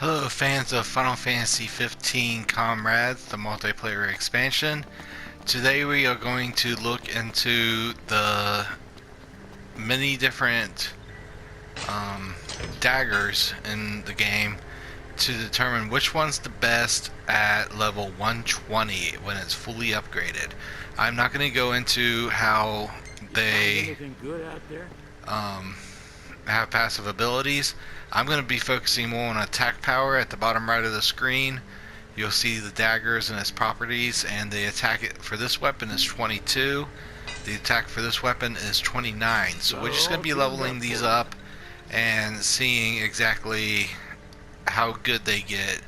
Hello fans of Final Fantasy 15 Comrades, the multiplayer expansion. Today we are going to look into the many different daggers in the game to determine which one's the best at level 120 when it's fully upgraded. I'm not going to go into how they have passive abilities. I'm going to be focusing more on attack power. At the bottom right of the screen you'll see the daggers and its properties, and the attack for this weapon is 22. The attack for this weapon is 29. So we're just going to be leveling these up and seeing exactly how good they get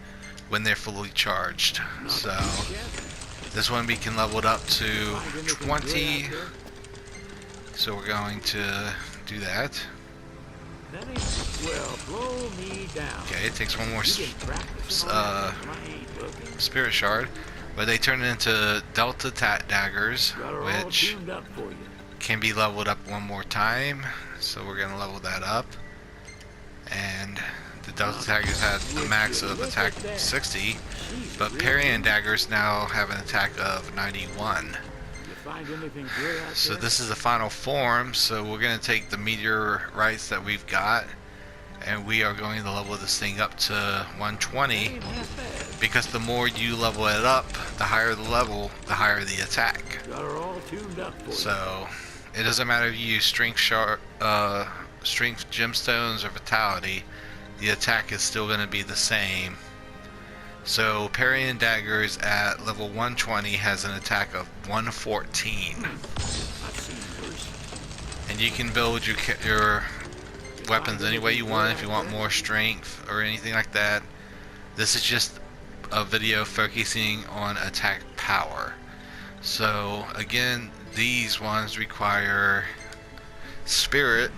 when they're fully charged. So this one we can level it up to 20. So we're going to do that. Okay, it takes one more spirit shard, but they turn into Delta Daggers, which can be leveled up one more time. So we're going to level that up. And the Delta Daggers had a max of attack 60, but Parrying Daggers now have an attack of 91. So this is the final form, so we're going to take the meteorites that we've got and we are going to level this thing up to 120, because the more you level it up, the higher the level, the higher the attack. So it doesn't matter if you use strength gemstones or vitality, the attack is still going to be the same. So Parrying Daggers at level 120 has an attack of 114. And you can build your weapons any way you want. If you want more strength or anything like that. This is just a video focusing on attack power. So again, these ones require spirit.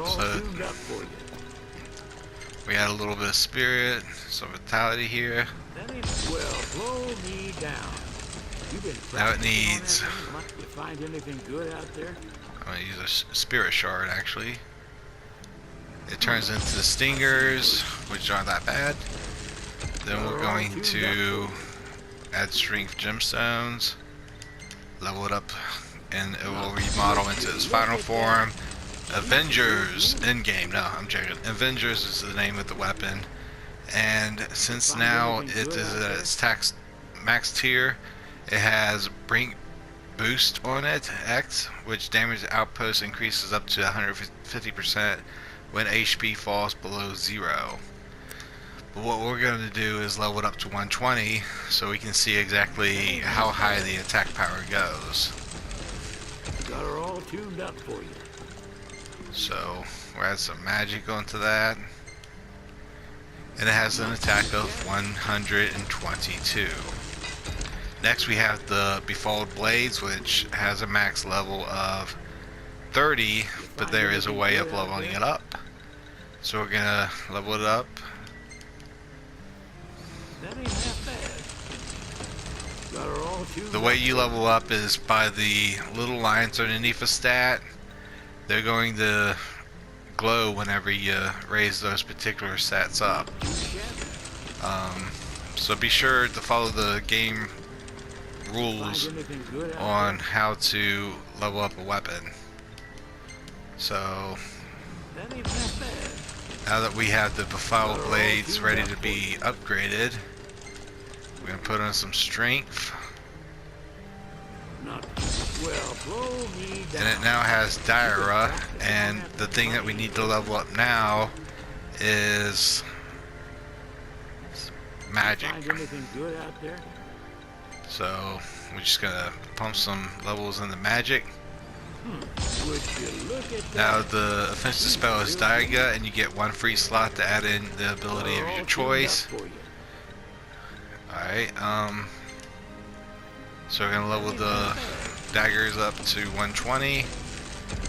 So we add a little bit of spirit, some vitality here. Now it needs, I'm going to use a spirit shard actually. It turns into the stingers, which aren't that bad. Then we're going to add strength gemstones, level it up, and it will remodel into its final form. Avengers in-game. No, I'm joking. Avengers is the name of the weapon, and since now it is at its max tier, it has Brink Boost on it, X, which damage outpost increases up to 150% when HP falls below 0. But what we're going to do is level it up to 120 so we can see exactly how high the attack power goes. Got her all tuned up for you. So we'll add some magic onto that, and it has an attack of 122. Next we have the Befouled Blades, which has a max level of 30, but there is a way of leveling it up. So we're gonna level it up. The way you level up is by the little lines underneath a stat. They're going to glow whenever you raise those particular stats up. So be sure to follow the game rules on how to level up a weapon. So now that we have the Befouled Blades ready to be upgraded, we're going to put on some strength. And it now has Diara, and the thing that we need to level up now is magic. So we're just gonna pump some levels in the magic. Now the offensive spell is Diaga, and you get one free slot to add in the ability of your choice. Alright, so we're gonna level the daggers up to 120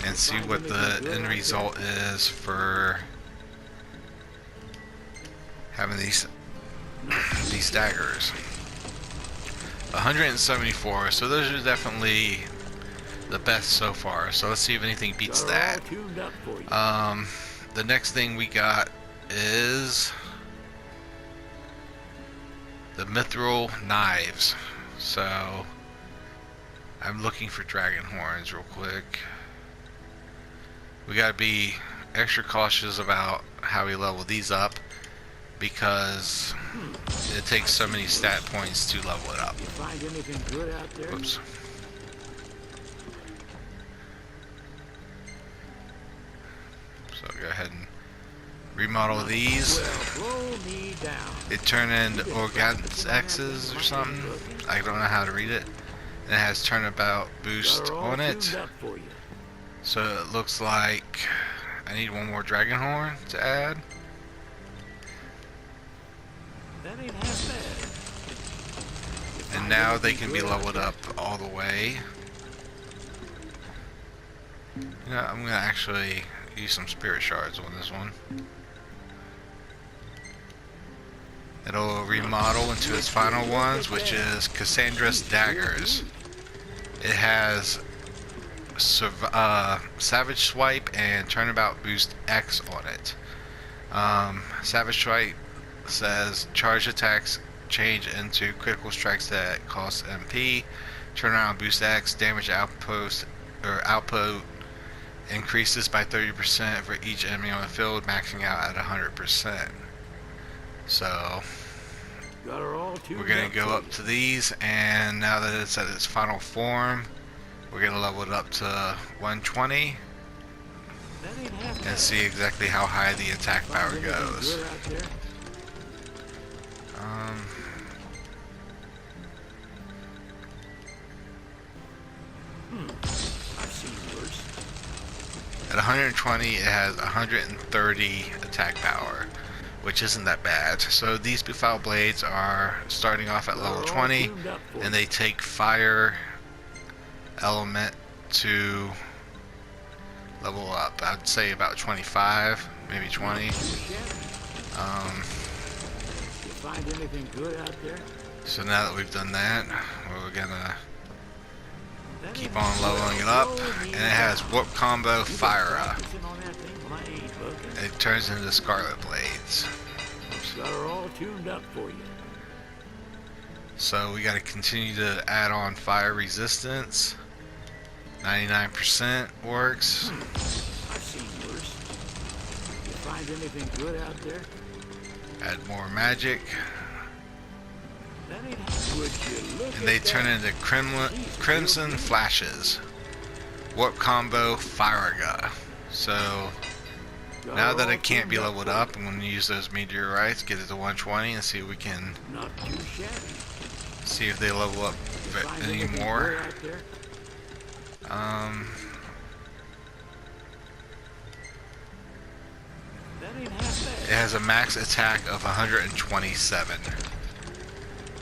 and see what the end result is for having these daggers. 174, so those are definitely the best so far. So let's see if anything beats that. the next thing we got is the Mythril knives. So I'm looking for dragon horns real quick. We gotta be extra cautious about how we level these up because it takes so many stat points to level it up. You find anything good out there? Whoops. So go ahead and remodel these. Well, blow me down. It turned into Organyxes or something. I don't know how to read it. And it has Turnabout boost on it. So it looks like I need one more dragon horn to add. That ain't half bad. And now they can be leveled up all the way. You know, I'm gonna actually use some spirit shards on this one. It'll remodel into its final ones, which is Cassandra's Daggers. It has Savage Swipe and Turnabout Boost X on it. Savage Swipe says charge attacks change into critical strikes that cost MP. Turnabout Boost X damage output increases by 30% for each enemy on the field, maxing out at 100%. So we're gonna go up to these, and now that it's at its final form, we're gonna level it up to 120 and see exactly how high the attack power goes. I've seen worse. At 120, it has 130 attack power, which isn't that bad. So these Befouled Blades are starting off at level 20, and they take fire element to level up. I'd say about 25, maybe 20. Find anything good out there? So now that we've done that, we're gonna keep on leveling it up, and it has Warp Combo Fira. It turns into Scarlet Blades. Got her all tuned up for you. So we gotta continue to add on fire resistance. 99% works. I've seen worse. You find anything good out there? Add more magic. That ain't would you look And they at turn that? into Crimson Flashes. Warp Combo Firaga. So now that it can't be leveled up, I'm going to use those meteorites, get it to 120, and see if we can Not too shabby. see if they level up Find any anything more. good out there? That ain't half bad. It has a max attack of 127.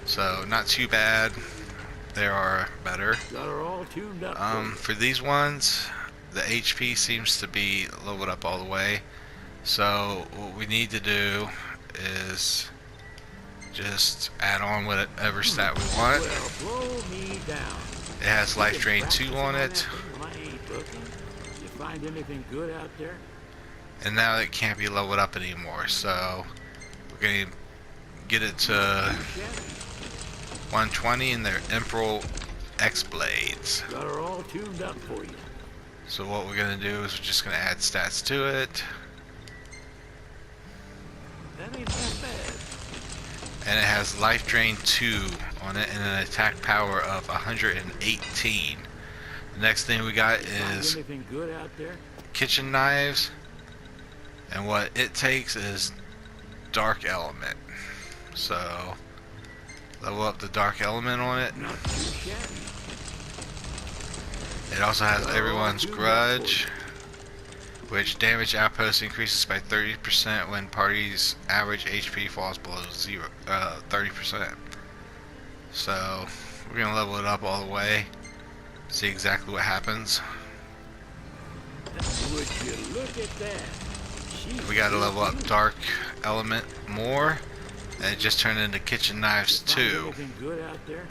So not too bad. There are better. Got her all tuned up. For these ones, the HP seems to be leveled up all the way. So what we need to do is just add on whatever stat we want. Well, blow me down. It has Life Drain 2 on it, When I ain't looking. You find anything good out there? and now it can't be leveled up anymore. So we're going to get it to 120, and they're Emperor X Blades. Got her all tuned up for you. So what we're going to do is we're just going to add stats to it. That ain't half bad. And it has Life Drain 2 on it and an attack power of 118. The next thing we got Find is anything good out there? kitchen knives, and what it takes is Dark Element. So level up the Dark Element on it. Not too shabby. It also has Everyone's Grudge, which damage outpost increases by 30% when party's average HP falls below 30%. So we're gonna level it up all the way, see exactly what happens. Would you look at that? We gotta level up Dark Element more, and it just turned into Kitchen Knives Find 2. anything good out there?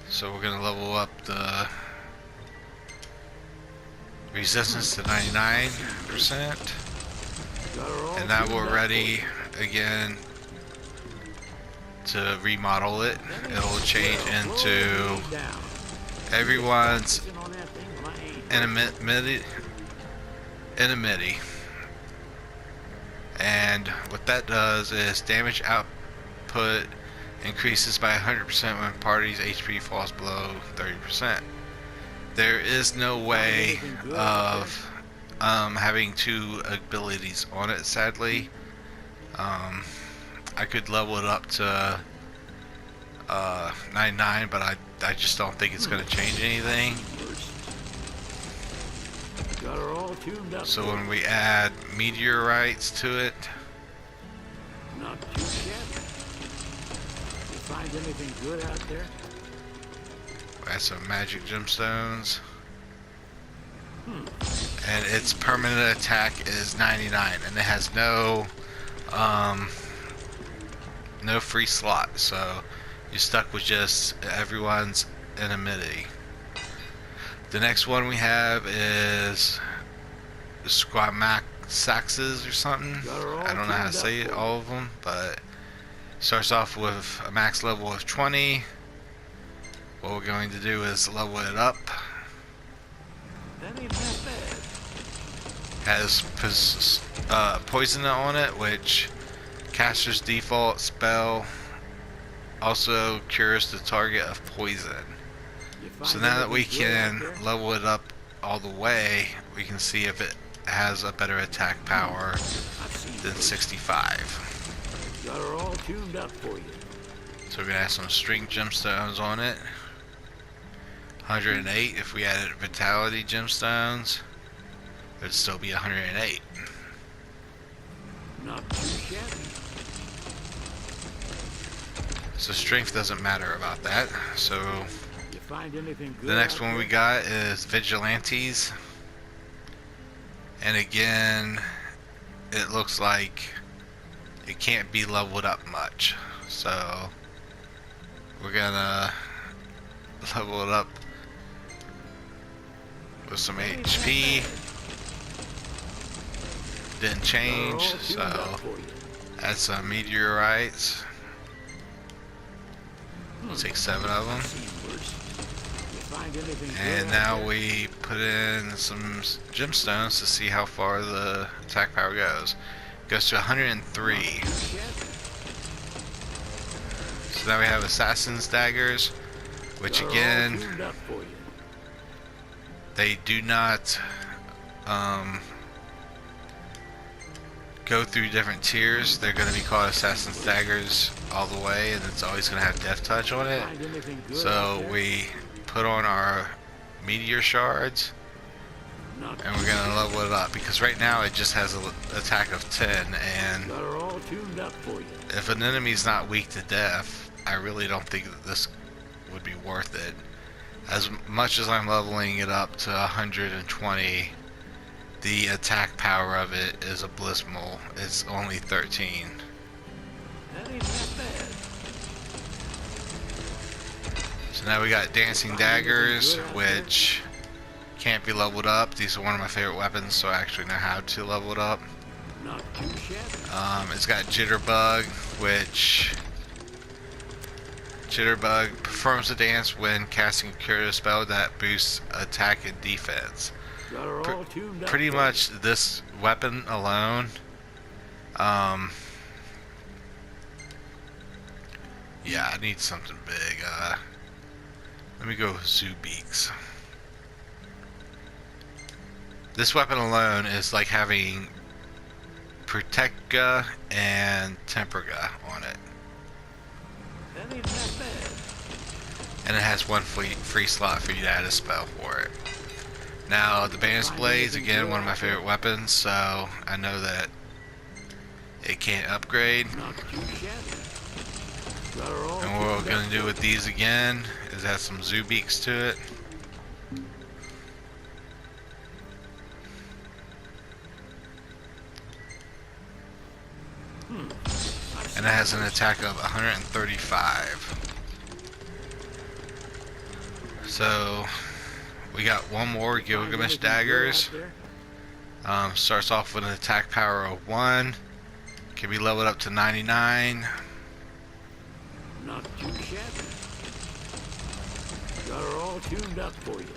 So we're gonna level up the resistance to 99%. And now we're ready again to remodel it. It'll change into everyone's enmity. And what that does is damage output increases by 100% when party's HP falls below 30%. There is no way of having two abilities on it, sadly. I could level it up to 99, but I just don't think it's going to change anything. So when we add meteorites to it, not too shabby. You find anything good out there? add some magic gemstones. And its permanent attack is 99, and it has no free slot, so you're stuck with just everyone's enmity. The next one we have is Squamaxes or something. I don't know how to say it, all of them, but starts off with a max level of 20. What we're going to do is level it up. That ain't half bad. Has poison on it, which caster's default spell also cures the target of poison. So now that we can level it up all the way, we can see if it has a better attack power than 65. Got her all tuned up for you. So we're gonna add some string gemstones on it. 108. If we added vitality gemstones, it'd still be 108. Not too shabby. So strength doesn't matter about that. So You find anything good the next out one we there? got is Vigilantes. And again, it looks like it can't be leveled up much. So we're gonna level it up with some HP. Didn't change, so add some meteorites. We'll take 7 of them. And now we put in some gemstones to see how far the attack power goes. It goes to 103. So now we have Assassin's Daggers, which again, they do not go through different tiers. They're going to be called Assassin's Daggers all the way, and it's always going to have Death Touch on it. So we put on our meteor shards, and we're going to level it up, because right now it just has an attack of 10, and if an enemy's not weak to death, I really don't think that this would be worth it. As much as I'm leveling it up to 120, the attack power of it is abysmal. It's only 13. That ain't that bad. So now we got Dancing Daggers, which can't be leveled up. These are one of my favorite weapons, so I actually know how to level it up. Not too shabby. It's got Jitterbug, which Jitterbug performs a dance when casting a curative spell that boosts attack and defense. Got her all tuned up Pretty for much this weapon alone, yeah, I need something big. Let me go with Zoobeaks. This weapon alone is like having Protecga and Temperga on it. That ain't that bad. And it has one free slot for you to add a spell for it. Now, the Befouled Blades, again, one of my favorite weapons, so I know that it can't upgrade. Not too shabby. Got her all And what we're tuned going up to do for with these again is add some Zoobeaks to it. And it has an attack of 135. So we got one more Gilgamesh Daggers. Starts off with an attack power of 1. Can be leveled up to 99. Not too shabby. Got her all tuned up for you.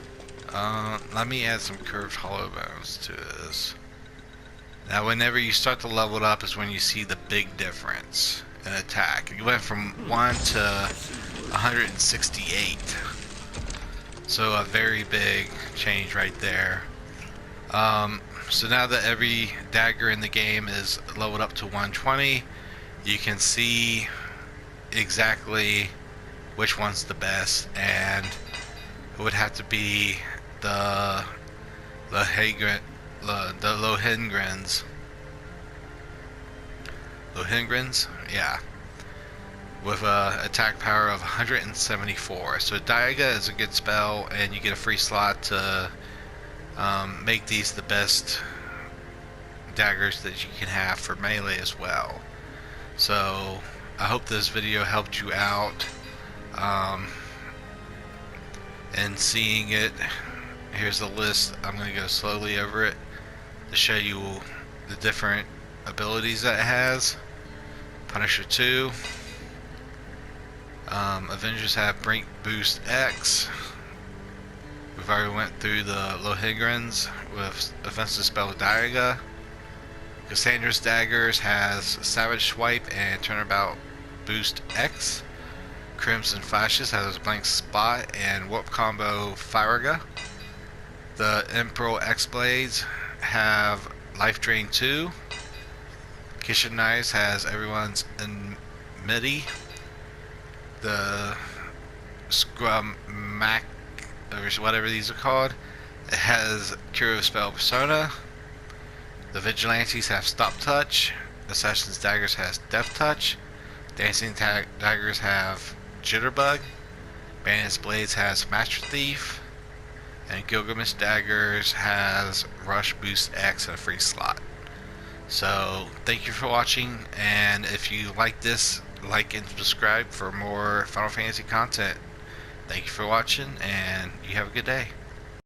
Let me add some curved hollow bones to this. Now whenever you start to level it up is when you see the big difference in attack. You went from 1 to 168. So a very big change right there. So now that every dagger in the game is leveled up to 120, you can see exactly which one's the best, and it would have to be the Lohengrins. Lohengrins, yeah, with a attack power of 174. So Diaga is a good spell, and you get a free slot to make these the best daggers that you can have for melee as well. So I hope this video helped you out in seeing it. Here's the list. I'm going to go slowly over it to show you the different abilities that it has. Punisher 2. Avengers have Brink Boost X. We've already went through the Lohengrins with offensive spell Diaga. Cassandra's Daggers has Savage Swipe and Turnabout Boost X. Crimson Flashes has Blank Spot and Warp Combo Firaga. The Mythril X Blades have Life Drain 2. Kitchen Knives has Everyone's in MIDI. The Scrum Mac, or whatever these are called, it has Cure Spell Persona. The Vigilantes have Stop Touch. Assassin's Daggers has Death Touch. Dancing Daggers have Jitterbug. Bandit's Blades has Master Thief. And Gilgamesh Daggers has Rush Boost X and a free slot. So thank you for watching, and if you like this, like and subscribe for more Final Fantasy content. Thank you for watching, and you have a good day.